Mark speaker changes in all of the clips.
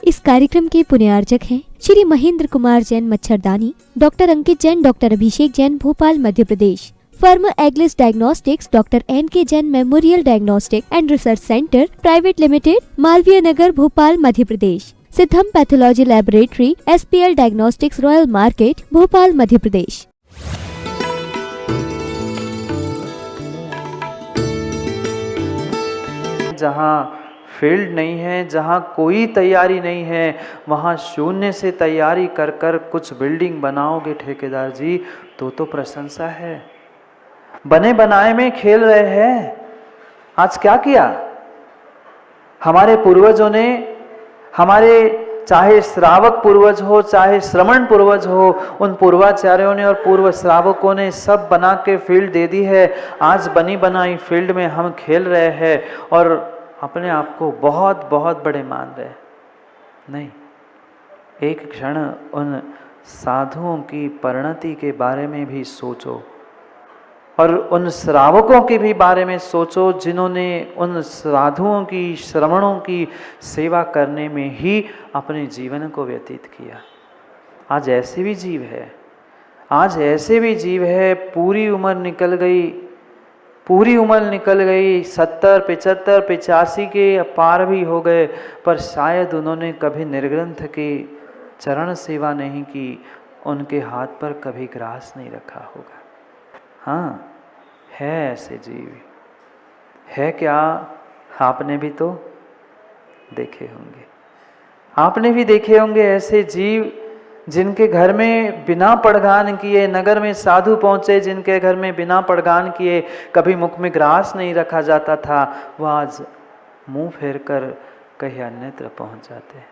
Speaker 1: इस कार्यक्रम के पुण्यार्चक हैं श्री महेंद्र कुमार जैन मच्छरदानी, doctor Ankit Jain, doctor Abhishek Jain, Bhopal Madhya Pradesh. Firm Aglis diagnostics, doctor NK Jain memorial diagnostic and research centre private limited, Malviya Nagar, Bhopal Madhya Pradesh. Siddham pathology laboratory, SPL diagnostics, royal market, Bhopal Madhya Pradesh.
Speaker 2: जहाँ field नहीं है, जहाँ कोई तैयारी नहीं है, वहाँ शून्य से तैयारी कर कर कुछ बिल्डिंग बनाओगे ठेकेदार जी, तो प्रशंसा है। बने बनाए में खेल रहे हैं। आज क्या किया हमारे पूर्वजों ने, हमारे चाहे श्रावक पूर्वज हो, चाहे श्रमण पूर्वज हो, उन पूर्वाचार्यों ने और पूर्व श्रावकों ने सब बना के फील्ड दे दी है। आज बनी बनाई फील्ड में हम खेल रहे हैं और अपने आप को बहुत बहुत बड़े मान रहे। नहीं, एक क्षण उन साधुओं की परिणति के बारे में भी सोचो और उन श्रावकों के भी बारे में सोचो, जिन्होंने उन साधुओं की, श्रमणों की सेवा करने में ही अपने जीवन को व्यतीत किया। आज ऐसे भी जीव है, आज ऐसे भी जीव है, पूरी उम्र निकल गई, 70, 75, 85 के पार भी हो गए, पर शायद उन्होंने कभी निर्ग्रंथ की चरण सेवा नहीं की, उनके हाथ पर कभी ग्रास नहीं रखा होगा। हाँ, है ऐसे जीव, है क्या? आपने भी तो देखे होंगे, आपने भी देखे होंगे ऐसे जीव जिनके घर में बिना पड़गान किए, नगर में साधु पहुंचे जिनके घर में बिना पड़गान किए कभी मुख में ग्रास नहीं रखा जाता था, वह आज मुंह फेर कर कहीं अन्यत्र पहुंच जाते हैं।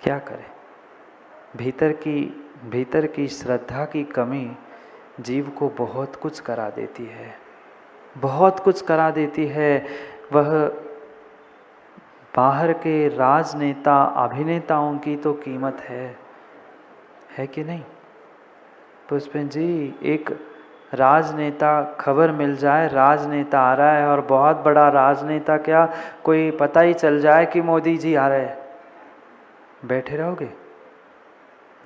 Speaker 2: क्या करें? भीतर की श्रद्धा की कमी जीव को बहुत कुछ करा देती है, बहुत कुछ करा देती है। वह बाहर के राजनेता, अभिनेताओं की तो कीमत है कि नहीं? पुष्पेन जी, एक राजनेता, खबर मिल जाए राजनेता आ रहा है, और बहुत बड़ा राजनेता, क्या कोई पता ही चल जाए कि मोदी जी आ रहे हैं, बैठे रहोगे?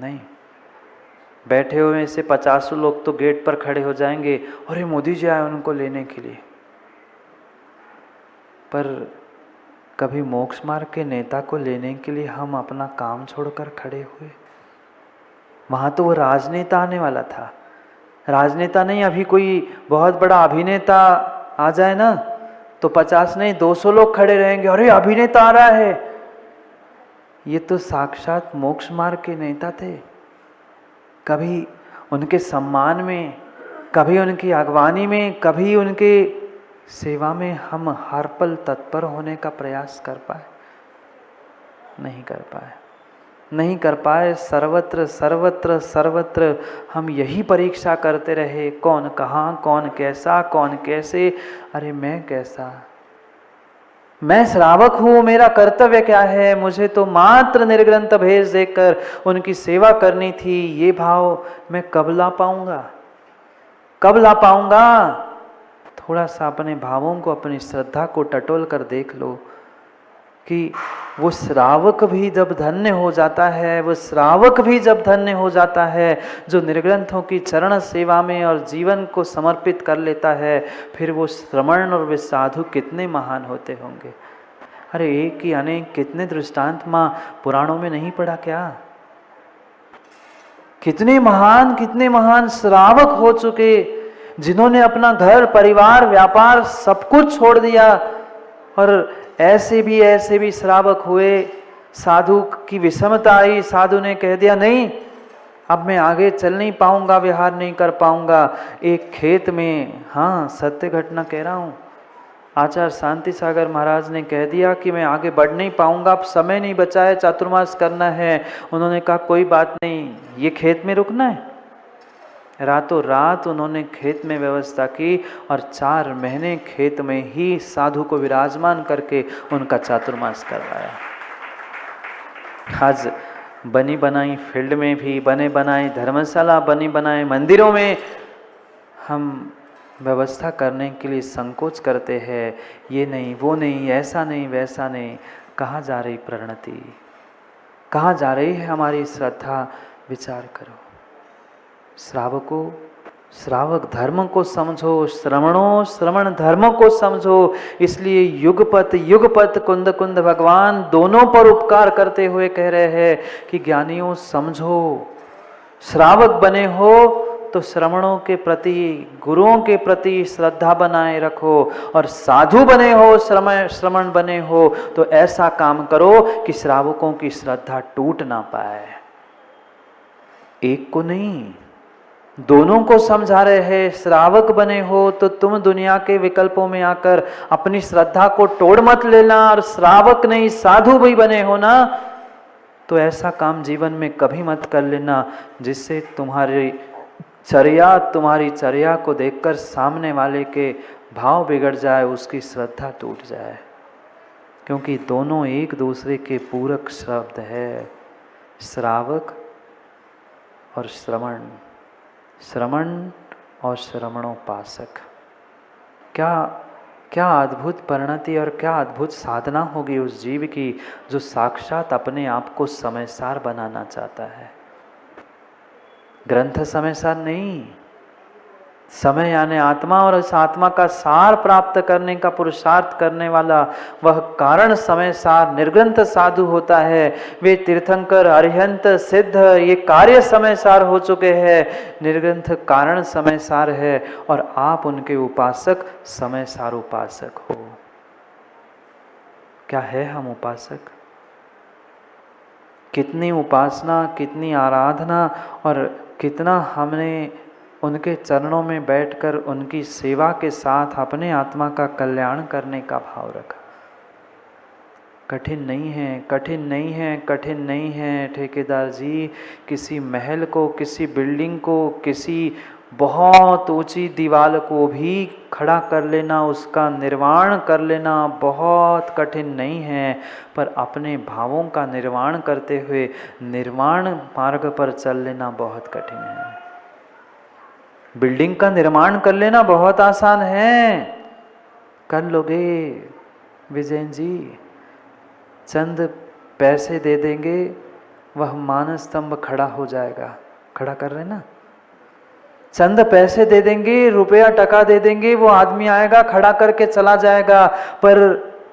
Speaker 2: नहीं, बैठे हुए से 50 लोग तो गेट पर खड़े हो जाएंगे, अरे मोदी जी आए उनको लेने के लिए। पर कभी मोक्ष मार्ग के नेता को लेने के लिए हम अपना काम छोड़कर खड़े हुए? वहाँ तो वो राजनेता आने वाला था, राजनेता नहीं, अभी कोई बहुत बड़ा अभिनेता आ जाए ना तो 50 नहीं 200 लोग खड़े रहेंगे, अरे अभिनेता आ रहा है। ये तो साक्षात मोक्ष मार्ग के नेता थे। कभी उनके सम्मान में, कभी उनकी अगवानी में, कभी उनके सेवा में हम हर पल तत्पर होने का प्रयास कर पाए? नहीं कर पाए। सर्वत्र हम यही परीक्षा करते रहे, कौन कहाँ, कौन कैसा, कौन कैसे। अरे मैं कैसा? मैं श्रावक हूँ, मेरा कर्तव्य क्या है? मुझे तो मात्र निर्ग्रंथ भेष देकर उनकी सेवा करनी थी। ये भाव मैं कब ला पाऊंगा? थोड़ा सा अपने भावों को, अपनी श्रद्धा को टटोल कर देख लो कि वो श्रावक भी जब धन्य हो जाता है, जो निर्ग्रंथों की चरण सेवा में और जीवन को समर्पित कर लेता है, फिर वो श्रमण और वे साधु कितने महान होते होंगे। अरे एक ही अनेक कितने दृष्टांत माँ पुराणों में नहीं पढ़ा क्या? कितने महान श्रावक हो चुके, जिन्होंने अपना घर, परिवार, व्यापार सब कुछ छोड़ दिया। और ऐसे भी श्रावक हुए, साधु की विषमता आई, साधु ने कह दिया नहीं, अब मैं आगे चल नहीं पाऊंगा, विहार नहीं कर पाऊंगा। एक खेत में, हाँ सत्य घटना कह रहा हूँ, आचार्य शांति सागर महाराज ने कह दिया कि मैं आगे बढ़ नहीं पाऊंगा, अब समय नहीं बचा है, चातुर्मास करना है। उन्होंने कहा कोई बात नहीं, ये खेत में रुकना है। रातों रात उन्होंने खेत में व्यवस्था की और 4 महीने खेत में ही साधु को विराजमान करके उनका चातुर्मास करवाया। आज बनी बनाई फील्ड में भी, बने बनाए धर्मशाला, बनी बनाए मंदिरों में हम व्यवस्था करने के लिए संकोच करते हैं। ये नहीं, वो नहीं, ऐसा नहीं, वैसा नहीं। कहाँ जा रही परिणति? कहाँ जा रही है हमारी श्रद्धा, विचार करो। श्रावक धर्म को समझो, श्रवणों श्रवण धर्म को समझो। इसलिए युगपत कुंद कुंद भगवान दोनों पर उपकार करते हुए कह रहे हैं कि ज्ञानियों समझो। श्रावक बने हो तो श्रवणों के प्रति, गुरुओं के प्रति श्रद्धा बनाए रखो, और साधु बने हो, श्रमण बने हो तो ऐसा काम करो कि श्रावकों की श्रद्धा टूट ना पाए। एक को नहीं, दोनों को समझा रहे हैं। श्रावक बने हो तो तुम दुनिया के विकल्पों में आकर अपनी श्रद्धा को तोड़ मत लेना, और श्रावक नहीं साधु भी बने हो ना तो ऐसा काम जीवन में कभी मत कर लेना जिससे तुम्हारी चर्या को देखकर सामने वाले के भाव बिगड़ जाए, उसकी श्रद्धा टूट जाए। क्योंकि दोनों एक दूसरे के पूरक शब्द है, श्रावक और श्रवण, श्रवण और श्रवणोपासक। क्या अद्भुत परिणति और क्या अद्भुत साधना होगी उस जीव की जो साक्षात अपने आप को समयसार बनाना चाहता है। ग्रंथ समयसार नहीं, समय यानी आत्मा, और इस आत्मा का सार प्राप्त करने का पुरुषार्थ करने वाला वह कारण समयसार निर्ग्रंथ साधु होता है। वे तीर्थंकर, अरिहंत, सिद्ध ये कार्य समयसार हो चुके हैं, निर्ग्रंथ कारण समयसार है, और आप उनके उपासक समयसार उपासक हो। क्या है हम उपासक? कितनी उपासना, कितनी आराधना और कितना हमने उनके चरणों में बैठकर उनकी सेवा के साथ अपने आत्मा का कल्याण करने का भाव रखा। कठिन नहीं है, कठिन नहीं है, कठिन नहीं है ठेकेदार जी। किसी महल को, किसी बिल्डिंग को, किसी बहुत ऊंची दीवार को भी खड़ा कर लेना, उसका निर्माण कर लेना बहुत कठिन नहीं है, पर अपने भावों का निर्माण करते हुए निर्माण मार्ग पर चल लेना बहुत कठिन है। बिल्डिंग का निर्माण कर लेना बहुत आसान है, कर लोगे विजयन जी। चंद पैसे दे देंगे, वह मानस स्तंभ खड़ा हो जाएगा। खड़ा कर रहे ना, चंद पैसे दे देंगे, रुपया टका दे देंगे, वो आदमी आएगा खड़ा करके चला जाएगा। पर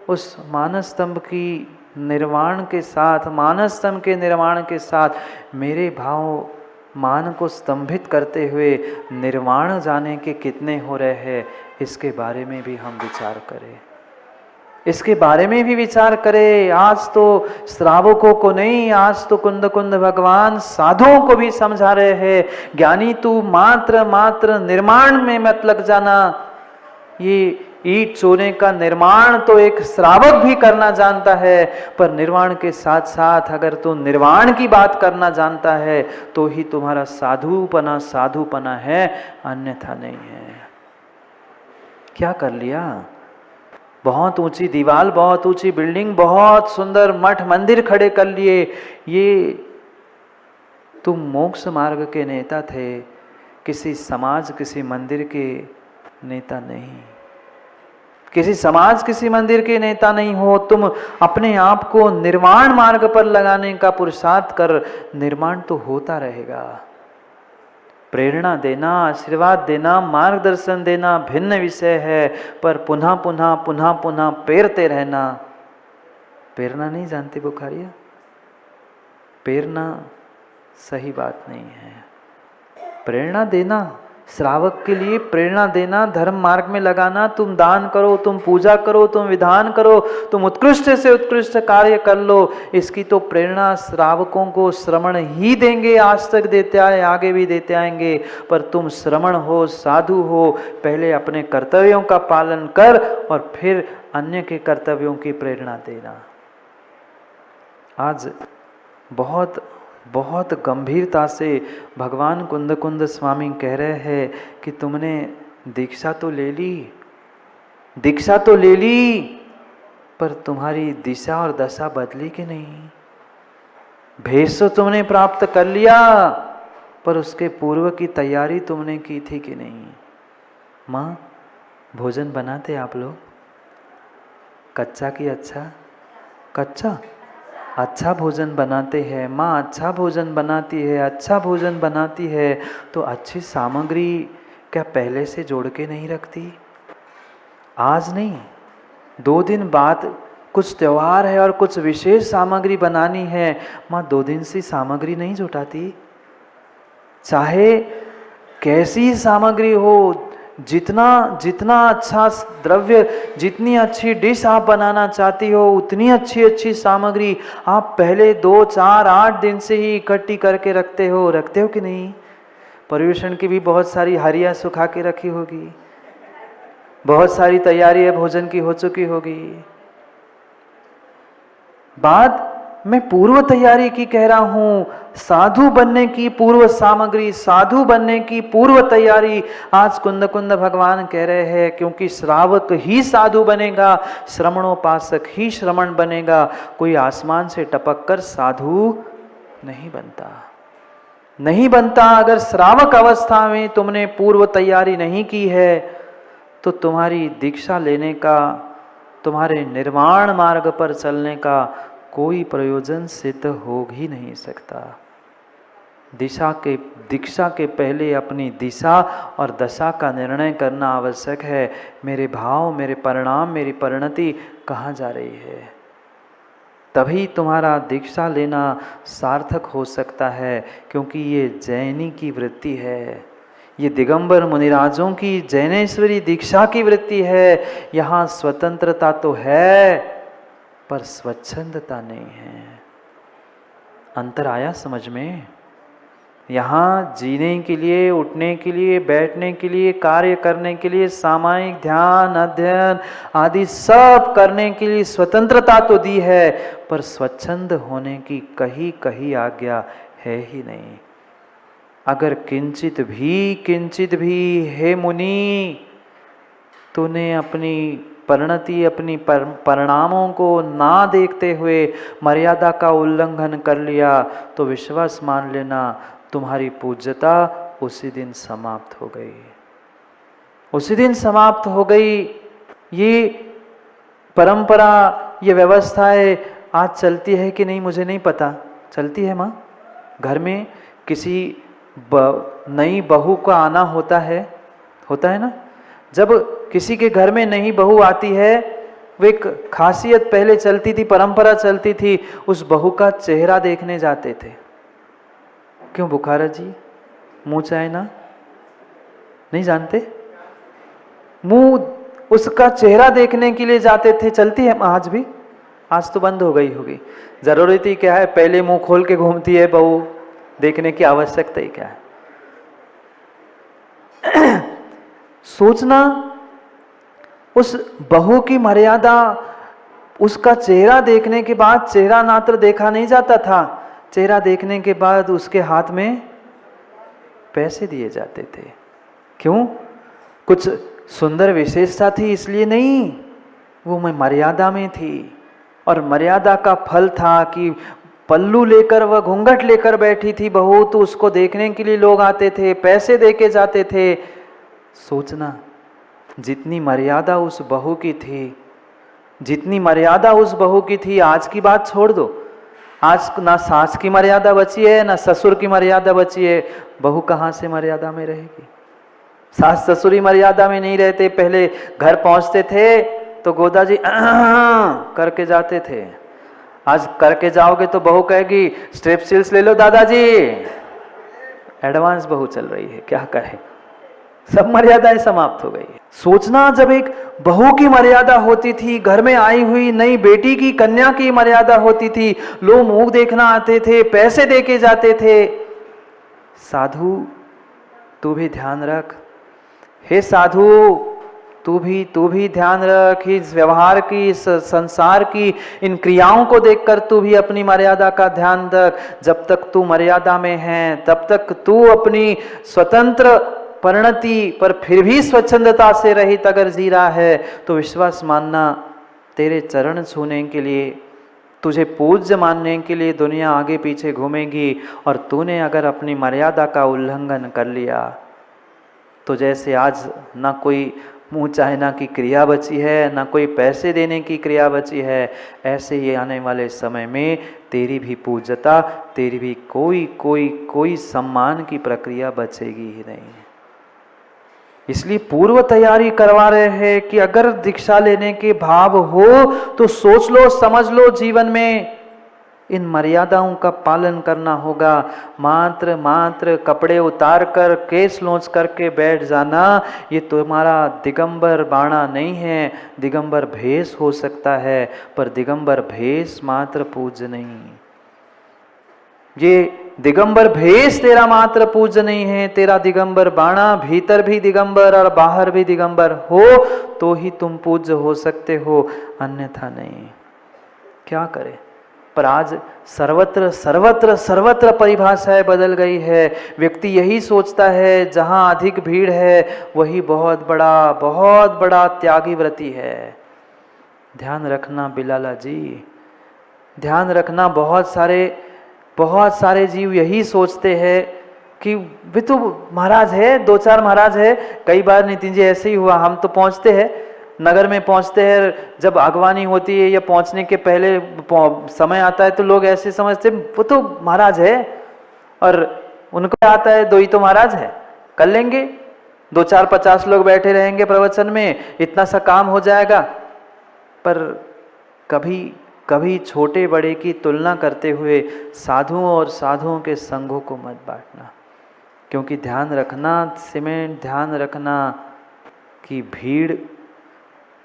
Speaker 2: उस मानस स्तंभ की निर्माण के साथ, मानस स्तंभ के निर्माण के साथ मेरे भाव मान को स्तंभित करते हुए निर्वाण जाने के कितने हो रहे हैं, इसके बारे में भी हम विचार करें, इसके बारे में भी विचार करें। आज तो श्रावकों को नहीं, आज तो कुंद कुंद भगवान साधुओं को भी समझा रहे हैं, ज्ञानी तू मात्र निर्माण में मत लग जाना। ये ईट चोने का निर्माण तो एक श्रावक भी करना जानता है, पर निर्वाण के साथ साथ अगर तू निर्वाण की बात करना जानता है तो ही तुम्हारा साधुपना है, अन्यथा नहीं है। क्या कर लिया? बहुत ऊंची दीवार, बहुत ऊंची बिल्डिंग, बहुत सुंदर मठ मंदिर खड़े कर लिए। ये तुम मोक्ष मार्ग के नेता थे, किसी समाज, किसी मंदिर के नेता नहीं। किसी समाज, किसी मंदिर के नेता नहीं हो। तुम अपने आप को निर्वाण मार्ग पर लगाने का पुरुषार्थ कर, निर्माण तो होता रहेगा। प्रेरणा देना, आशीर्वाद देना, मार्गदर्शन देना भिन्न विषय है, पर पुनः पुनः पेरते रहना। पेरना नहीं जानती बुखारिया? पेरना सही बात नहीं है। प्रेरणा देना, श्रावक के लिए प्रेरणा देना, धर्म मार्ग में लगाना। तुम दान करो, तुम पूजा करो, तुम विधान करो, तुम उत्कृष्ट से उत्कृष्ट कार्य कर लो, इसकी तो प्रेरणा श्रावकों को श्रवण ही देंगे। आज तक देते आए, आगे भी देते आएंगे। पर तुम श्रवण हो, साधु हो, पहले अपने कर्तव्यों का पालन कर और फिर अन्य के कर्तव्यों की प्रेरणा देना। आज बहुत गंभीरता से भगवान कुंद कुंद स्वामी कह रहे हैं कि तुमने दीक्षा तो ले ली, पर तुम्हारी दिशा और दशा बदली कि नहीं? भेष तो तुमने प्राप्त कर लिया, पर उसके पूर्व की तैयारी तुमने की थी कि नहीं? माँ, भोजन बनाते आप लोग? कच्चा कि अच्छा? कच्चा? अच्छा भोजन बनाते हैं, माँ अच्छा भोजन बनाती है, अच्छा भोजन बनाती है, तो अच्छी सामग्री क्या पहले से जोड़ के नहीं रखती? आज नहीं, 2 दिन बाद कुछ त्योहार है और कुछ विशेष सामग्री बनानी है, माँ 2 दिन से सामग्री नहीं जुटाती? चाहे कैसी सामग्री हो, जितना अच्छा द्रव्य, जितनी अच्छी डिश आप बनाना चाहती हो, उतनी अच्छी अच्छी सामग्री आप पहले 2, 4, 8 दिन से ही इकट्ठी करके रखते हो कि नहीं? परिवेशन की भी बहुत सारी हरिया सुखा के रखी होगी, बहुत सारी तैयारी है भोजन की हो चुकी होगी। बात मैं पूर्व तैयारी की कह रहा हूं, साधु बनने की पूर्व सामग्री, साधु बनने की पूर्व तैयारी आज कुंद कुंद भगवान कह रहे हैं, क्योंकि श्रावक ही साधु बनेगा, श्रमणोपासक ही श्रमण बनेगा, कोई आसमान से टपक कर साधु नहीं बनता, नहीं बनता। अगर श्रावक अवस्था में तुमने पूर्व तैयारी नहीं की है तो तुम्हारी दीक्षा लेने का, तुम्हारे निर्वाण मार्ग पर चलने का कोई प्रयोजन सिद्ध हो ही नहीं सकता। दीक्षा के पहले अपनी दिशा और दशा का निर्णय करना आवश्यक है। मेरे भाव, मेरे परिणाम, मेरी परिणति कहाँ जा रही है, तभी तुम्हारा दीक्षा लेना सार्थक हो सकता है। क्योंकि ये जैनी की वृत्ति है, ये दिगंबर मुनिराजों की जैनेश्वरी दीक्षा की वृत्ति है। यहाँ स्वतंत्रता तो है पर स्वच्छंदता नहीं है। अंतर आया समझ में? यहाँ जीने के लिए, उठने के लिए, बैठने के लिए, कार्य करने के लिए, सामायिक ध्यान, अध्ययन आदि सब करने के लिए स्वतंत्रता तो दी है, पर स्वच्छंद होने की कहीं आज्ञा है ही नहीं। अगर किंचित भी हे मुनि, तूने अपनी परिणति, अपनी परिणामों को ना देखते हुए मर्यादा का उल्लंघन कर लिया, तो विश्वास मान लेना तुम्हारी पूज्यता उसी दिन समाप्त हो गई, उसी दिन समाप्त हो गई। ये परंपरा, ये व्यवस्थाएं आज चलती है कि नहीं मुझे नहीं पता, चलती है माँ। घर में किसी नई बहू का आना होता है ना, जब किसी के घर में नई बहू आती है, वो एक खासियत पहले चलती थी, परंपरा चलती थी, उस बहू का चेहरा देखने जाते थे। क्यों बुखारा जी, मुंह चाहे ना, नहीं जानते? मुंह, उसका चेहरा देखने के लिए जाते थे। चलती है आज भी, आज तो बंद हो गई होगी। जरूरत ही क्या है, पहले मुंह खोल के घूमती है बहू, देखने की आवश्यकता ही क्या है? सोचना, उस बहू की मर्यादा, उसका चेहरा देखने के बाद, चेहरा मात्र देखा नहीं जाता था, चेहरा देखने के बाद उसके हाथ में पैसे दिए जाते थे। क्यों? कुछ सुंदर विशेषता थी इसलिए नहीं, वो मैं मर्यादा में थी। और मर्यादा का फल था कि पल्लू लेकर, वह घूंघट लेकर बैठी थी बहू, तो उसको देखने के लिए लोग आते थे, पैसे देके जाते थे। सोचना, जितनी मर्यादा उस बहू की थी, जितनी मर्यादा उस बहू की थी, आज की बात छोड़ दो, आज ना सास की मर्यादा बची है, ना ससुर की मर्यादा बची है। बहू कहाँ से मर्यादा में रहेगी? सास ससुरी मर्यादा में नहीं रहते। पहले घर पहुंचते थे तो गोदाजी करके जाते थे, आज करके जाओगे तो बहू कहेगी स्ट्रेपसिल्स ले लो दादाजी। एडवांस बहू चल रही है, क्या करें, सब मर्यादाएं समाप्त हो गई है। सोचना, जब एक बहू की मर्यादा होती थी, घर में आई हुई नई बेटी की, कन्या की मर्यादा होती थी, लोग मुंह देखना आते थे, पैसे देके जाते थे। साधु तू भी ध्यान रख, हे साधु तू भी ध्यान रख, इस व्यवहार की, इस संसार की इन क्रियाओं को देखकर तू भी अपनी मर्यादा का ध्यान रख। जब तक तू मर्यादा में है, तब तक तू अपनी स्वतंत्र परिणति पर फिर भी स्वच्छंदता से रहित अगर जी रहा है, तो विश्वास मानना, तेरे चरण छूने के लिए, तुझे पूज्य मानने के लिए दुनिया आगे पीछे घूमेगी। और तूने अगर अपनी मर्यादा का उल्लंघन कर लिया, तो जैसे आज ना कोई मुँह चाहना की क्रिया बची है, ना कोई पैसे देने की क्रिया बची है। ऐसे ही आने वाले समय में तेरी भी पूज्यता, तेरी भी कोई सम्मान की प्रक्रिया बचेगी ही नहीं। इसलिए पूर्व तैयारी करवा रहे हैं कि अगर दीक्षा लेने के भाव हो तो सोच लो, समझ लो, जीवन में इन मर्यादाओं का पालन करना होगा। मात्र कपड़े उतार कर केस लौंच करके बैठ जाना, ये तुम्हारा दिगंबर बाणा नहीं है। दिगंबर भेष हो सकता है, पर दिगंबर भेष मात्र पूज्य नहीं। ये दिगंबर भेष तेरा मात्र पूज्य नहीं है। तेरा दिगंबर बाणा भीतर भी दिगंबर और बाहर भी दिगंबर हो तो ही तुम पूज्य हो सकते हो, अन्यथा नहीं। क्या करें, पर आज सर्वत्र परिभाषाएं बदल गई है। व्यक्ति यही सोचता है जहां अधिक भीड़ है वही बहुत बड़ा त्यागी व्रती है। ध्यान रखना बिलाला जी, ध्यान रखना। बहुत सारे जीव यही सोचते हैं कि वे तो महाराज है, 2-4 महाराज है। कई बार नितिन जी ऐसे ही हुआ, हम तो पहुंचते हैं, नगर में पहुंचते हैं, जब अगवानी होती है या पहुंचने के पहले समय आता है तो लोग ऐसे समझते वो तो महाराज है और उनको आता है 2 ही तो महाराज है, कर लेंगे, 2-4-50 लोग बैठे रहेंगे प्रवचन में, इतना सा काम हो जाएगा। पर कभी छोटे बड़े की तुलना करते हुए साधुओं और साधुओं के संघों को मत बांटना। क्योंकि ध्यान रखना कि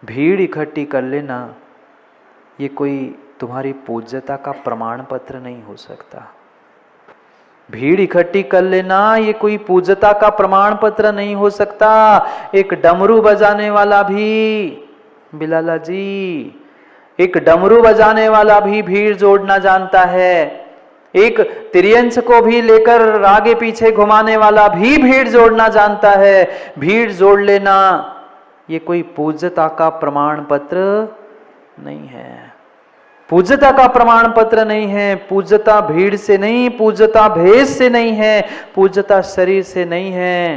Speaker 2: भीड़ इकट्ठी कर लेना ये कोई तुम्हारी पूज्यता का प्रमाण पत्र नहीं हो सकता। भीड़ इकट्ठी कर लेना ये कोई पूज्यता का प्रमाण पत्र नहीं हो सकता। एक डमरू बजाने वाला भी, बिलाला जी, एक डमरू बजाने वाला भी भीड़ जोड़ना जानता है। एक त्रियंच को भी लेकर आगे पीछे घुमाने वाला भी भीड़ जोड़ना जानता है। भीड़ जोड़ लेना ये कोई पूज्यता का प्रमाण पत्र नहीं है। पूज्यता का प्रमाण पत्र नहीं है। पूज्यता भीड़ से नहीं, पूज्यता भेष से नहीं है, पूज्यता शरीर से नहीं है।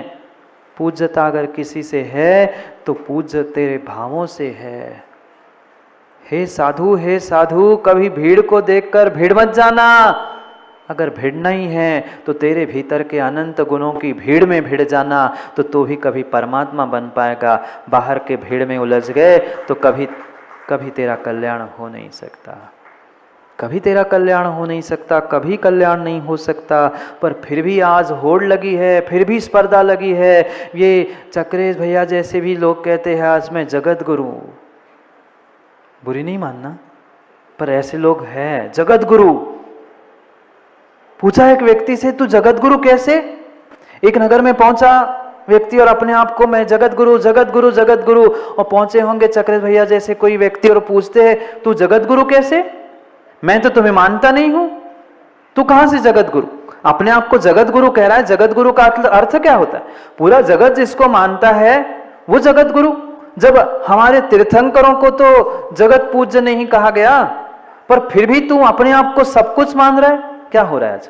Speaker 2: पूज्यता अगर किसी से है तो पूज्य तेरे भावों से है। हे साधु, कभी भीड़ को देखकर भीड़ मत जाना। अगर भिड़ना ही है तो तेरे भीतर के अनंत गुणों की भीड़ में भिड़ जाना, तो तू भी कभी परमात्मा बन पाएगा। बाहर के भीड़ में उलझ गए तो कभी तेरा कल्याण हो नहीं सकता। कभी तेरा कल्याण हो नहीं सकता, कभी कल्याण नहीं हो सकता। पर फिर भी आज होड़ लगी है, फिर भी स्पर्धा लगी है। ये चक्रेश भैया जैसे भी लोग कहते हैं आज मैं जगत गुरु, बुरी नहीं मानना, पर ऐसे लोग हैं जगत गुरु। पूछा एक व्यक्ति से तू जगत गुरु कैसे? एक नगर में पहुंचा व्यक्ति और अपने आप को मैं जगत गुरु और पहुंचे होंगे चक्रेश भैया जैसे कोई व्यक्ति और पूछते हैं तू जगत गुरु कैसे? मैं तो तुम्हें मानता नहीं हूं, तू कहां से जगत गुरु? अपने आप को जगत गुरु कह रहा है। जगत गुरु का अर्थ क्या होता है? पूरा जगत जिसको मानता है वो जगत गुरु। जब हमारे तीर्थंकरों को तो जगत पूज्य नहीं कहा गया, पर फिर भी तू अपने आप को सब कुछ मान रहा है। क्या हो रहा है आज?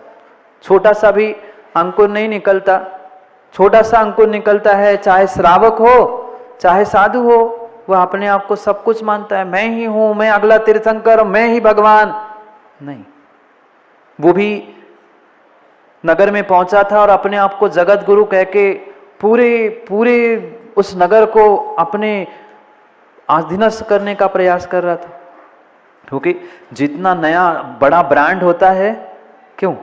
Speaker 2: छोटा सा भी अंकुर नहीं निकलता, छोटा सा अंकुर निकलता है, चाहे श्रावक हो चाहे साधु हो, वह अपने आप को सब कुछ मानता है। मैं ही हूं, मैं अगला तीर्थंकर, मैं ही भगवान। नहीं, वो भी नगर में पहुंचा था और अपने आप को जगत गुरु कह के पूरे उस नगर को अपने अधीनस्थ करने का प्रयास कर रहा था। क्योंकि जितना नया बड़ा ब्रांड होता है, क्यों?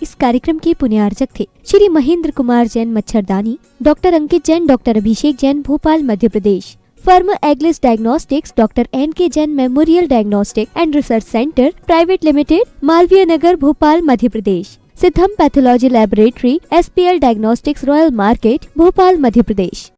Speaker 1: इस कार्यक्रम के पुण्यार्चक थे श्री महेंद्र कुमार जैन मच्छरदानी, doctor Ankit Jain, doctor Abhishek Jain, Bhopal Madhya Pradesh. Firm Aglis diagnostics, doctor NK Jain memorial diagnostic and research centre private limited, Malviya Nagar, Bhopal Madhya Pradesh. Siddham pathology laboratory, SPL diagnostics, royal market, Bhopal Madhya Pradesh.